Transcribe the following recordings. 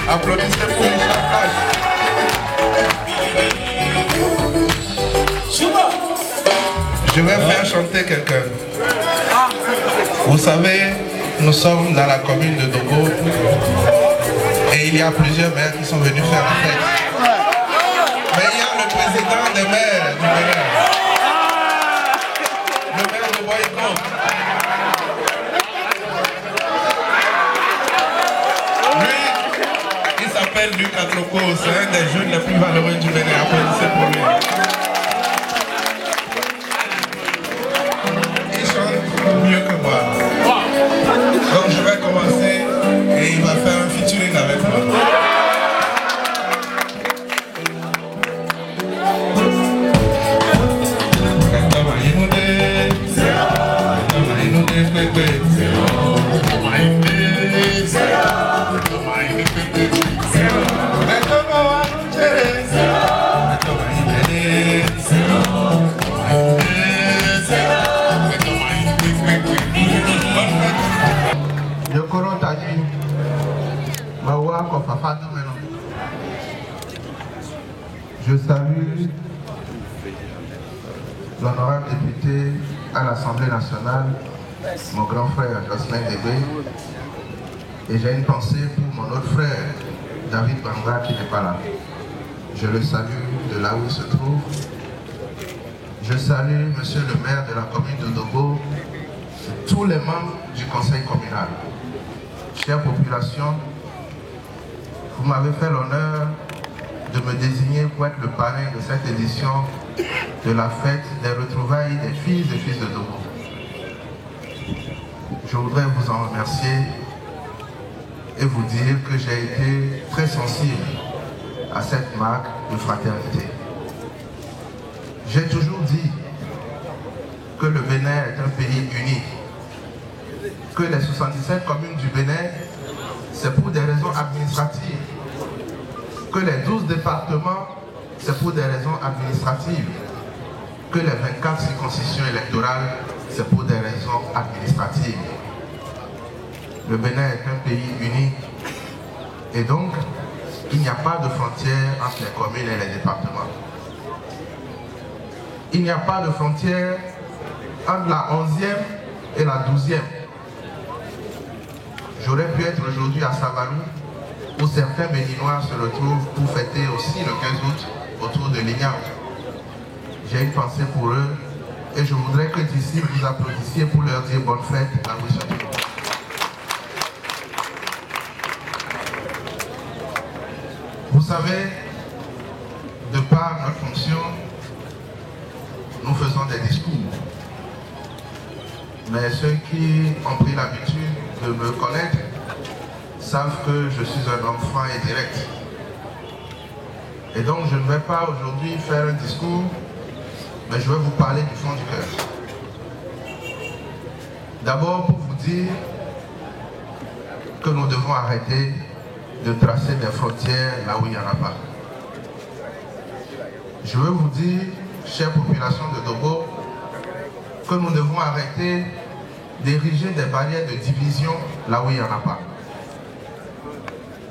Applaudissez pour les champages. Je vais faire chanter quelqu'un. Vous savez, nous sommes dans la commune de Dogo et il y a plusieurs maires qui sont venus faire la fête. Mais il y a le président des maires du Bénin, le maire de Boyko. Lui, il s'appelle Luc Atloko, c'est un des jeunes les plus valeureux du Bénin. Applaudissez pour lui. Mieux que moi. Donc je vais commencer et il va faire un featuring avec moi. Je salue l'honorable député à l'Assemblée nationale, mon grand frère Jocelyn Débé, et j'ai une pensée pour mon autre frère, David Banga, qui n'est pas là. Je le salue de là où il se trouve. Je salue monsieur le maire de la commune de Dogo, tous les membres du conseil communal. Chère population, vous m'avez fait l'honneur de me désigner pour être le parrain de cette édition de la fête des retrouvailles des filles et fils de Dogo. Je voudrais vous en remercier et vous dire que j'ai été très sensible à cette marque de fraternité. J'ai toujours dit que le Bénin est un pays unique, que les 77 communes du Bénin, c'est pour des raisons administratives, que les 12 départements, c'est pour des raisons administratives, que les 24 circonscriptions électorales, c'est pour des raisons administratives. Le Bénin est un pays unique et donc il n'y a pas de frontière entre les communes et les départements. Il n'y a pas de frontière entre la 11e et la 12e. J'aurais pu être aujourd'hui à Savalou, où certains Béninois se retrouvent pour fêter aussi le 15 août autour de l'Igname. J'ai une pensée pour eux et je voudrais que d'ici vous applaudissiez pour leur dire bonne fête à vous. Vous savez, de par notre fonction, nous faisons des discours. Mais ceux qui ont pris l'habitude de me connaître savent que je suis un homme franc et direct. Et donc je ne vais pas aujourd'hui faire un discours, mais je vais vous parler du fond du cœur. D'abord pour vous dire que nous devons arrêter de tracer des frontières là où il n'y en a pas. Je veux vous dire, chère population de Dogo, que nous devons arrêter d'ériger des barrières de division là où il n'y en a pas.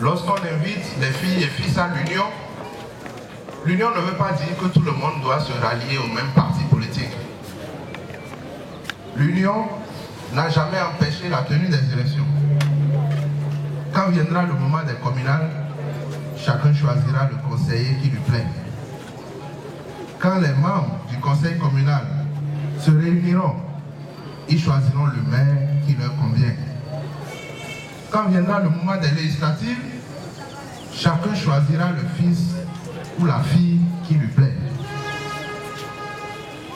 Lorsqu'on invite les filles et fils à l'union, l'union ne veut pas dire que tout le monde doit se rallier au même parti politique. L'union n'a jamais empêché la tenue des élections. Quand viendra le moment des communales, chacun choisira le conseiller qui lui plaît. Quand les membres du conseil communal se réuniront, ils choisiront le maire qui leur convient. Quand viendra le moment des législatives, chacun choisira le fils ou la fille qui lui plaît.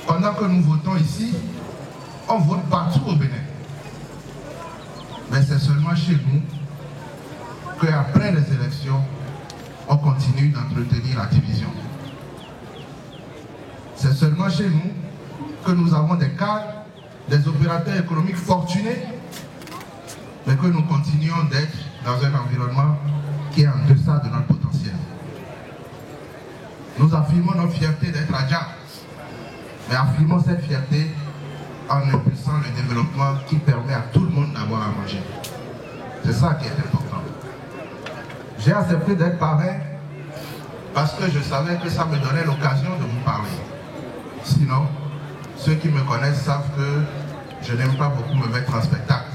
Pendant que nous votons ici, on vote partout au Bénin. Mais c'est seulement chez nous qu'après les élections, on continue d'entretenir la division. C'est seulement chez nous que nous avons des cadres, des opérateurs économiques fortunés, mais que nous continuons d'être dans un environnement qui est en deçà de affirmons notre fierté d'être Adja, mais affirmons cette fierté en impulsant le développement qui permet à tout le monde d'avoir à manger. C'est ça qui est important. J'ai accepté d'être parrain parce que je savais que ça me donnait l'occasion de vous parler. Sinon, ceux qui me connaissent savent que je n'aime pas beaucoup me mettre en spectacle.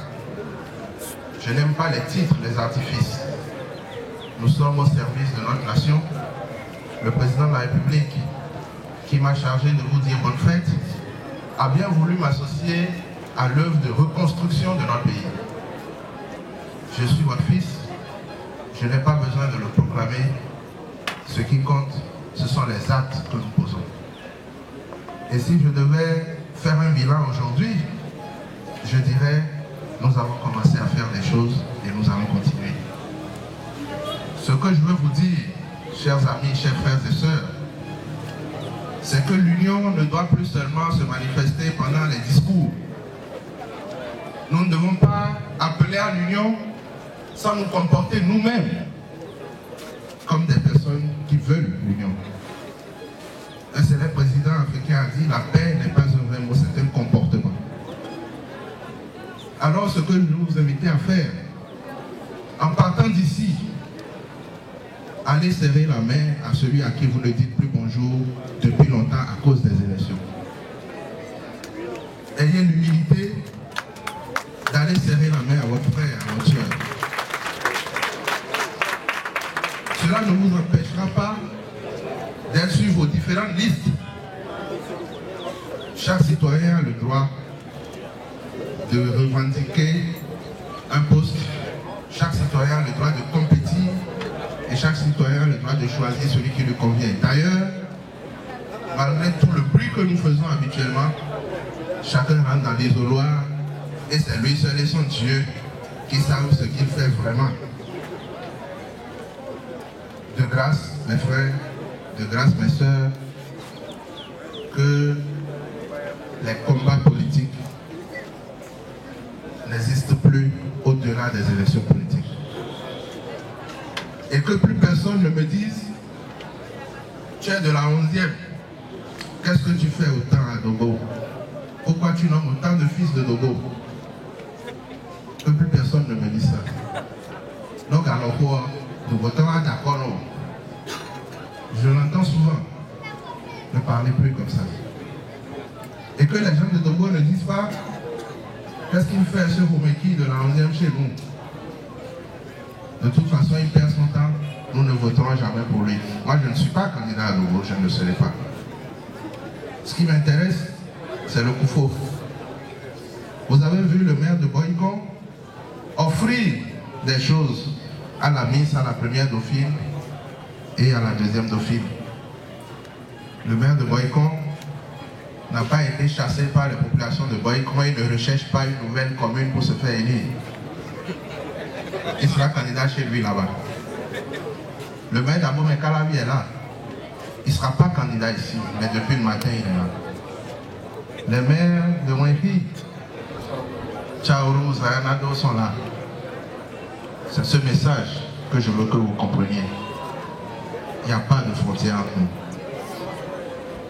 Je n'aime pas les titres, les artifices. Nous sommes au service de notre nation. Le président de la République, qui m'a chargé de vous dire bonne fête, a bien voulu m'associer à l'œuvre de reconstruction de notre pays. Je suis votre fils, je n'ai pas besoin de le proclamer. Ce qui compte, ce sont les actes que nous posons. Et si je devais faire un bilan aujourd'hui, je dirais, nous avons commencé à faire des choses et nous allons continuer. Ce que je veux vous dire, chers amis, chers frères et sœurs, c'est que l'union ne doit plus seulement se manifester pendant les discours. Nous ne devons pas appeler à l'union sans nous comporter nous-mêmes comme des personnes qui veulent l'union. Un célèbre président africain a dit « La paix n'est pas un vrai mot, c'est un comportement ». Alors ce que je veux vous inviter à faire, en partant d'ici, allez serrer la main à celui à qui vous ne dites plus bonjour depuis longtemps à cause des élections. Ayez l'humilité d'aller serrer la main à votre frère, à votre soeur. Cela ne vous empêchera pas d'être sur vos différentes listes. Chaque citoyen a le droit de revendiquer un poste. Chaque citoyen a le droit de compétir et chaque citoyen a le droit de choisir celui qui lui convient. D'ailleurs, malgré tout le bruit que nous faisons habituellement, chacun rentre dans l'isoloir et c'est lui seul et son Dieu qui savent ce qu'il fait vraiment. De grâce, mes frères, de grâce, mes sœurs, que les combats politiques n'existent plus au-delà des élections politiques. Et que plus personne ne me dise « Tu es de la 11e, qu'est-ce que tu fais autant à Dogo? Pourquoi tu nommes autant de fils de Dogo ?» Que plus personne ne me dise ça. Donc alors quoi, nous votons à d'accord. Je l'entends souvent. Ne parlez plus comme ça. Et que les gens de Dogo ne disent pas qu'est-ce qu'il fait ce Roumeki de la 11e chez nous. De toute façon, il perd son temps. Nous ne voterons jamais pour lui. Moi, je ne suis pas candidat à Dogo, je ne le serai pas. Ce qui m'intéresse, c'est le Koufo. Vous avez vu le maire de Boycon offrir des choses à la Miss, à la première dauphine et à la deuxième dauphine. Le maire de Boycon n'a pas été chassé par les populations de Boycon et ne recherche pas une nouvelle commune pour se faire élire. Il sera candidat chez lui là-bas. Le maire d'Abomey Calavi est là. Il ne sera pas candidat ici, mais depuis le matin, il est là. Les maires de Mwenfi, Tchaourou, Zayanado sont là. C'est ce message que je veux que vous compreniez. Il n'y a pas de frontière entre nous.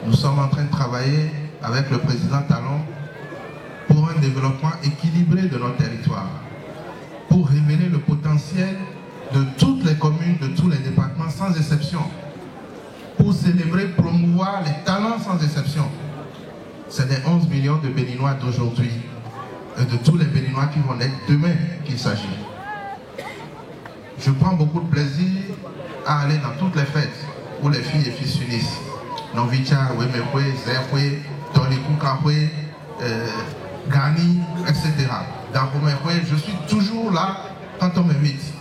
Nous sommes en train de travailler avec le président Talon pour un développement équilibré de notre territoire, pour révéler le potentiel de toutes les communes, de tous les départements sans exception, pour célébrer, promouvoir les talents sans exception. C'est des 11 millions de Béninois d'aujourd'hui et de tous les Béninois qui vont naître demain qu'il s'agit. Je prends beaucoup de plaisir à aller dans toutes les fêtes où les filles et fils s'unissent. Novicha, Wemekwe, Zerkwe, Tolikou Kakwe, Gani, etc. Dans Wemekwe, je suis toujours là quand on m'invite.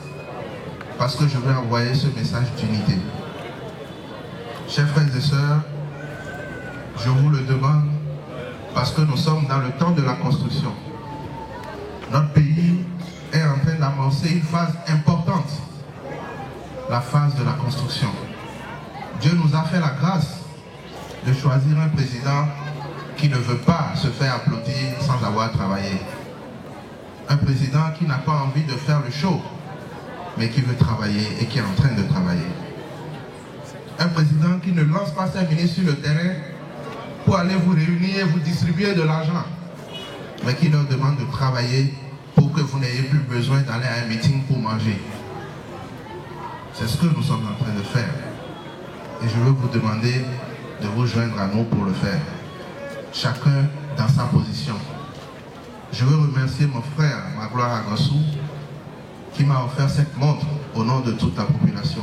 Parce que je veux envoyer ce message d'unité. Chers frères et sœurs, je vous le demande parce que nous sommes dans le temps de la construction. Notre pays est en train d'amorcer une phase importante, la phase de la construction. Dieu nous a fait la grâce de choisir un président qui ne veut pas se faire applaudir sans avoir travaillé. Un président qui n'a pas envie de faire le show, mais qui veut travailler et qui est en train de travailler. un président qui ne lance pas ses ministres sur le terrain pour aller vous réunir et vous distribuer de l'argent, mais qui leur demande de travailler pour que vous n'ayez plus besoin d'aller à un meeting pour manger. C'est ce que nous sommes en train de faire. Et je veux vous demander de vous joindre à nous pour le faire. Chacun dans sa position. Je veux remercier mon frère, Magloire Agossou, qui m'a offert cette montre au nom de toute la population.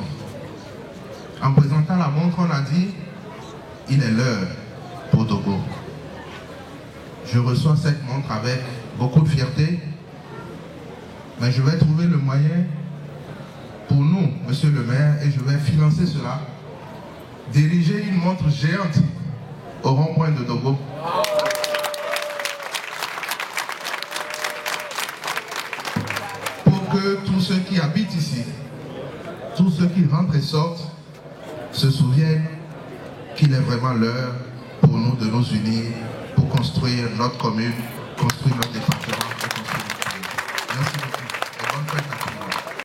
En présentant la montre, on a dit, il est l'heure pour Dogo. Je reçois cette montre avec beaucoup de fierté, mais je vais trouver le moyen pour nous, monsieur le maire, et je vais financer cela, diriger une montre géante au rond-point de Dogo. Pour que tous ceux qui habitent ici, tous ceux qui rentrent et sortent, se souviennent qu'il est vraiment l'heure pour nous de nous unir, pour construire notre commune, construire notre département.